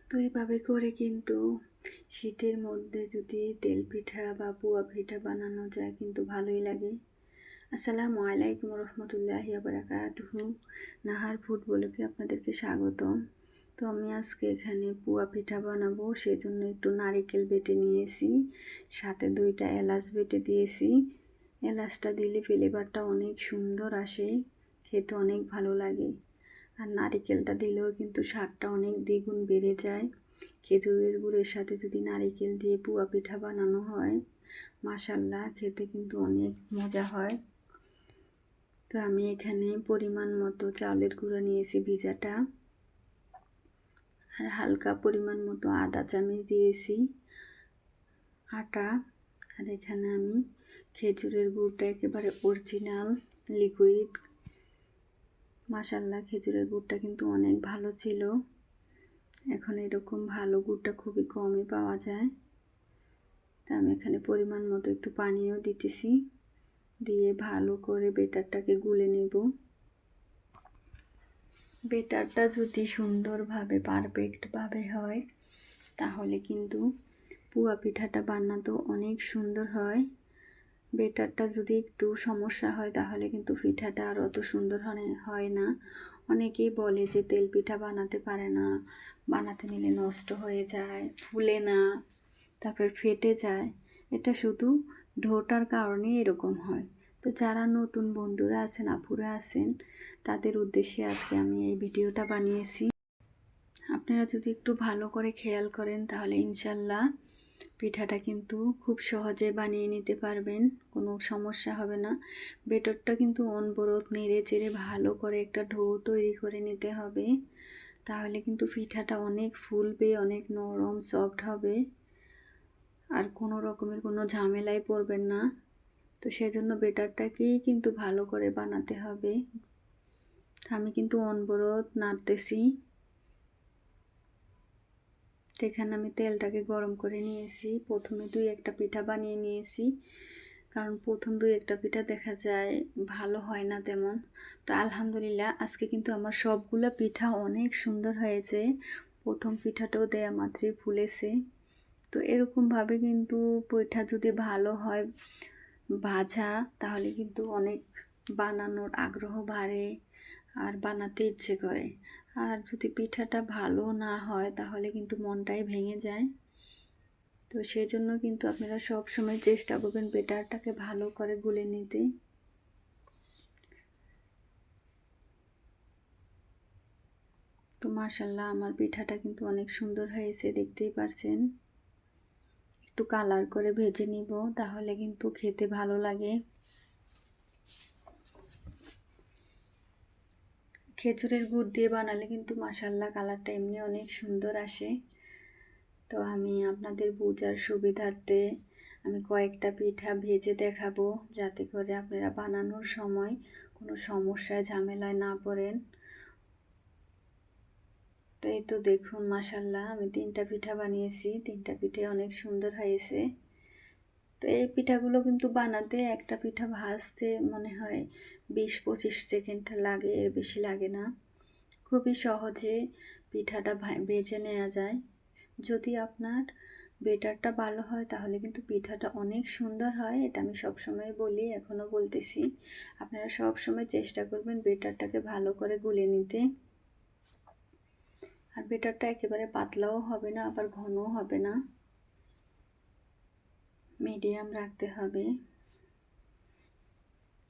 তো এইভাবে করে কিন্তু শীতের মধ্যে যদি তেল পিঠা বা পুয়া পিঠা বানানো যায় কিন্তু ভালোই লাগে। আসসালামু আলাইকুম রহমতুল্লাহি বারাকাতুহু। নাহার ফুড ব্লগে আপনাদেরকে স্বাগতম। তো আমি আজকে এখানে পুয়া পিঠা বানাবো, সেজন্য একটু নারিকেল বেটে নিয়েছি, সাথে 2টা এলাচ বেটে দিয়েছি। এলাচটা দিলে ফ্লেভারটা অনেক সুন্দর আসে, খেতে অনেক ভালো লাগে। আর নারিকেলটা দিলেও কিন্তু স্বাদটা অনেক দ্বিগুণ বেড়ে যায়। খেজুরের গুড়ের সাথে যদি নারিকেল দিয়ে পুয়া পিঠা বানানো হয়, মাশাল্লাহ খেতে কিন্তু অনেক মজা হয়। তো আমি এখানে পরিমাণ মতো চাউলের গুঁড়া নিয়েছি ভিজাটা, আর হালকা পরিমাণ মতো আদা চামচ দিয়েছি আটা। আর এখানে আমি খেজুরের গুড়টা একেবারে অরিজিনাল লিকুইড। মাশাল্লাহ খেজুরের গুড়টা কিন্তু অনেক ভালো ছিল। এখন এরকম ভালো গুড়টা খুবই কমই পাওয়া যায়। তা আমি এখানে পরিমাণ মতো একটু পানিও দিতেছি, দিয়ে ভালো করে বেটারটাকে গুলে নেব। বেটারটা যদি সুন্দরভাবে পারফেক্টভাবে হয় তাহলে কিন্তু পুয়া পিঠাটা বানাতেও অনেক সুন্দর হয়। বেটারটা যদি একটু সমস্যা হয় তাহলে কিন্তু পিঠাটা আর অত সুন্দর হয় না। অনেকেই বলে যে তেল পিঠা বানাতে পারে না, বানাতে নিলে নষ্ট হয়ে যায়, ফুলে না, তারপর ফেটে যায়। এটা শুধু ডোটার কারণে এরকম হয়। তো যারা নতুন বন্ধুরা আছেন, আপুরা আছেন, তাদের উদ্দেশ্যে আজকে আমি এই ভিডিওটা বানিয়েছি। আপনারা যদি একটু ভালো করে খেয়াল করেন তাহলে ইনশাল্লাহ পিঠাটা কিন্তু খুব সহজে বানিয়ে নিতে পারবেন, কোনো সমস্যা হবে না। বেটরটা কিন্তু অনবরত নেড়ে চেড়ে ভালো করে একটা ডো তৈরি করে নিতে হবে, তাহলে কিন্তু পিঠাটা অনেক ফুলবে, অনেক নরম সফট হবে, আর কোনো রকমের কোনো ঝামেলায় পড়বেন না। তো সেজন্য বেটারটাকেই কিন্তু ভালো করে বানাতে হবে। আমি কিন্তু অনবরত নাড়তেছি। এখানে আমি তেলটাকে গরম করে নিয়েছি, প্রথমে 2-1টা পিঠা বানিয়ে নিয়েছি, কারণ প্রথম 2-1টা পিঠা দেখা যায় ভালো হয় না তেমন। তো আলহামদুলিল্লাহ আজকে কিন্তু আমার সবগুলো পিঠা অনেক সুন্দর হয়েছে। প্রথম পিঠাটাও দেয়া মাত্রই ফুলেছে। তো এরকমভাবে কিন্তু পিঠা যদি ভালো হয় ভাজা, তাহলে কিন্তু অনেক বানানোর আগ্রহ বাড়ে আর বানাতে ইচ্ছে করে। আর যদি পিঠাটা ভালো না হয় তাহলে কিন্তু মনটাই ভেঙে যায়। তো সেই জন্য কিন্তু আপনারা সব সময় চেষ্টা করবেন বেটারটাকে ভালো করে গুলে নিতে। তো মাশাল্লাহ আমার পিঠাটা কিন্তু অনেক সুন্দর হয়েছে, দেখতেই পারছেন। একটু কালার করে ভেজে নিব, তাহলে কিন্তু খেতে ভালো লাগে। খেজুরের গুড় দিয়ে বানালে কিন্তু মাশাল্লাহ কালারটা এমনি অনেক সুন্দর আসে। তো আমি আপনাদের বোঝার সুবিধার্থে আমি কয়েকটা পিঠা ভেজে দেখাবো, যাতে করে আপনারা বানানোর সময় কোনো সমস্যায় ঝামেলায় না পড়েন। তো এই তো দেখুন মাশাল্লাহ আমি 3টা পিঠা বানিয়েছি, 3টা পিঠে অনেক সুন্দর হয়েছে। তো এই পিঠাগুলো কিন্তু বানাতে একটা পিঠা ভাজতে মনে হয় 20-25 সেকেন্ড লাগে, এর বেশি লাগে না। খুবই সহজে পিঠাটা ভেজে নেওয়া যায়। যদি আপনার বেটারটা ভালো হয় তাহলে কিন্তু পিঠাটা অনেক সুন্দর হয়। এটা আমি সবসময় বলি, এখনও বলতেছি। আপনারা সবসময় চেষ্টা করবেন বেটারটাকে ভালো করে গুলে নিতে। আর বেটারটা একেবারে পাতলাও হবে না, আবার ঘনও হবে না, মিডিয়াম রাখতে হবে।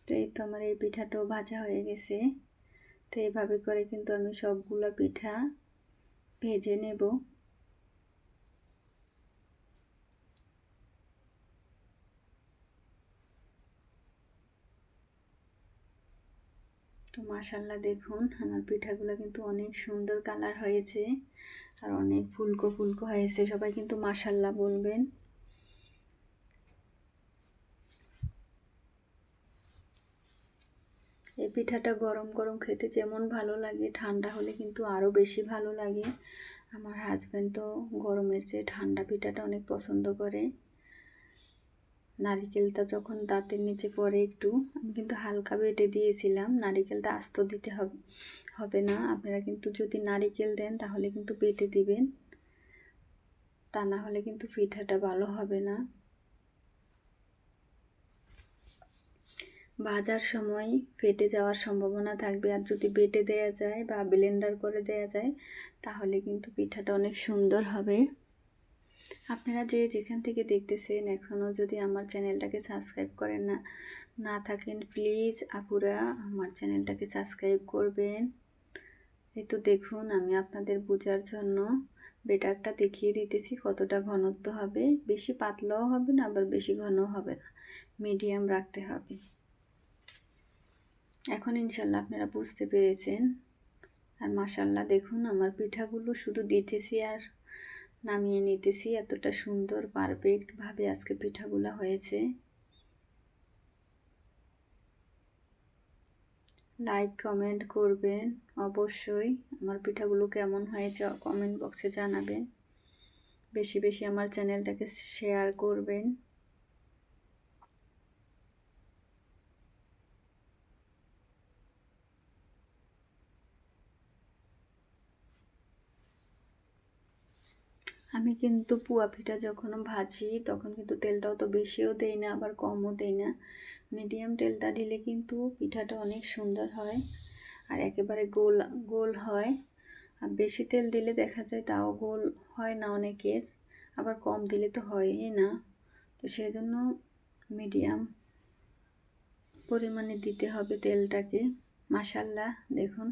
তো এই তো আমার এই পিঠাটাও ভাজা হয়ে গেছে। তো এইভাবে করে কিন্তু আমি সবগুলো পিঠা ভেজে নেব। তো মাশাল্লাহ দেখুন আমার পিঠাগুলো কিন্তু অনেক সুন্দর কালার হয়েছে আর অনেক ফুলকো ফুলকো হয়েছে। সবাই কিন্তু মাশাল্লাহ বলবেন। এই পিঠাটা গরম গরম খেতে যেমন ভালো লাগে, ঠান্ডা হলে কিন্তু আরও বেশি ভালো লাগে। আমার হাজব্যান্ড তো গরমের চেয়ে ঠান্ডা পিঠাটা অনেক পছন্দ করে। নারিকেলটা যখন দাঁতের নিচে পড়ে একটু, আমি কিন্তু হালকা বেটে দিয়েছিলাম, নারিকেলটা আস্ত দিতে হবে না। আপনারা কিন্তু যদি নারিকেল দেন তাহলে কিন্তু বেটে দিবেন। তা না হলে কিন্তু পিঠাটা ভালো হবে না। ভাজার সময় ফেটে যাওয়ার সম্ভাবনা থাকবে, আর যদি বেটে দেয়া যায় বা ব্লেন্ডার করে দেয়া যায় তাহলে কিন্তু পিঠাটা অনেক সুন্দর হবে। আপনারা যে যেখান থেকে দেখতেছেন এখনও যদি আমার চ্যানেলটাকে সাবস্ক্রাইব করেন না থাকেন, প্লিজ আপুরা আমার চ্যানেলটাকে সাবস্ক্রাইব করবেন। এই তো দেখুন আমি আপনাদের বোঝার জন্য বেটারটা দেখিয়ে দিতেছি কতটা ঘনত্ব হবে। বেশি পাতলাও হবে না আবার বেশি ঘনও হবে না, মিডিয়াম রাখতে হবে। এখন ইনশাল্লাহ আপনারা বুঝতে পেরেছেন। আর মাশাল্লাহ দেখুন আমার পিঠাগুলো শুধু দিতেছি আর নামিয়ে নিতেছি, এতটা সুন্দর পারফেক্টভাবে আজকে পিঠাগুলো হয়েছে। লাইক কমেন্ট করবেন অবশ্যই। আমার পিঠাগুলো কেমন হয়েছে কমেন্ট বক্সে জানাবেন। বেশি বেশি আমার চ্যানেলটাকে শেয়ার করবেন। আমি কিন্তু পুয়া পিঠা যখন ভাজি তখন কিন্তু তেলটাও তো বেশিও দেই না আবার কমও দেই না, মিডিয়াম তেলটা দিলে কিন্তু পিঠাটা অনেক সুন্দর হয় আর একেবারে গোল গোল হয়। আর বেশি তেল দিলে দেখা যায় তাও গোল হয় না অনেকের, আবার কম দিলে তো হয়ই না। তো সেজন্য মিডিয়াম পরিমাণে দিতে হবে তেলটাকে। মাশাল্লাহ দেখুন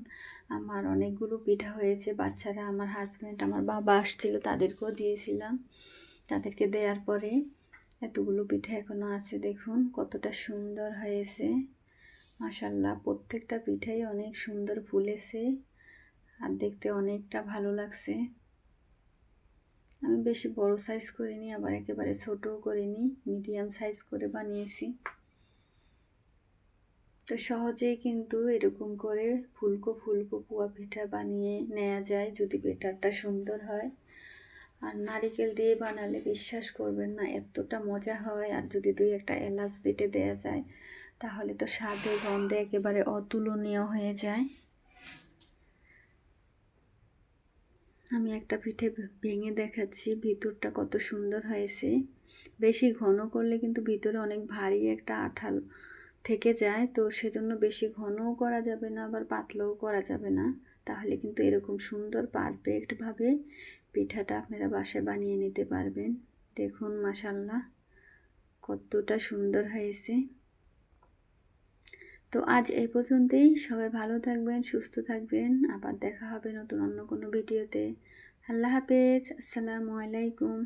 আমার অনেকগুলো পিঠা হয়েছে, বাচ্চারা, আমার হাজব্যান্ড, আমার বাবা আসছিল তাদেরকেও দিয়েছিলাম। তাদেরকে দেওয়ার পরে এতগুলো পিঠা এখনও আছে, দেখুন কতটা সুন্দর হয়েছে। মাশাল্লাহ প্রত্যেকটা পিঠাই অনেক সুন্দর ফুলেছে আর দেখতে অনেকটা ভালো লাগছে। আমি বেশি বড় সাইজ করিনি আবার একেবারে ছোটও করিনি, মিডিয়াম সাইজ করে বানিয়েছি। তো সহজেই কিন্তু এরকম করে ফুলকো ফুলকো পুয়া পিঠা বানিয়ে নেওয়া যায় যদি বেটারটা সুন্দর হয়। আর নারিকেল দিয়ে বানালে বিশ্বাস করবেন না এতটা মজা হয়, আর যদি দুই একটা এলাচ বেটে দেওয়া যায় তাহলে তো স্বাদে গন্ধে একেবারে অতুলনীয় হয়ে যায়। আমি একটা পিঠে ভেঙে দেখাচ্ছি ভিতরটা কত সুন্দর হয়েছে। বেশি ঘন করলে কিন্তু ভিতরে অনেক ভারী একটা আঠাল থেকে যায়, তো সেজন্য বেশি ঘনও করা যাবে না আবার পাতলাও করা যাবে না, তাহলে কিন্তু এরকম সুন্দর পারফেক্টভাবে পিঠাটা আপনারা বাসায় বানিয়ে নিতে পারবেন। দেখুন মাশাল্লাহ কতটা সুন্দর হয়েছে। তো আজ এই পর্যন্তই, সবাই ভালো থাকবেন, সুস্থ থাকবেন, আবার দেখা হবে নতুন অন্য কোনো ভিডিওতে। আল্লাহ হাফেজ, আসসালামু আলাইকুম।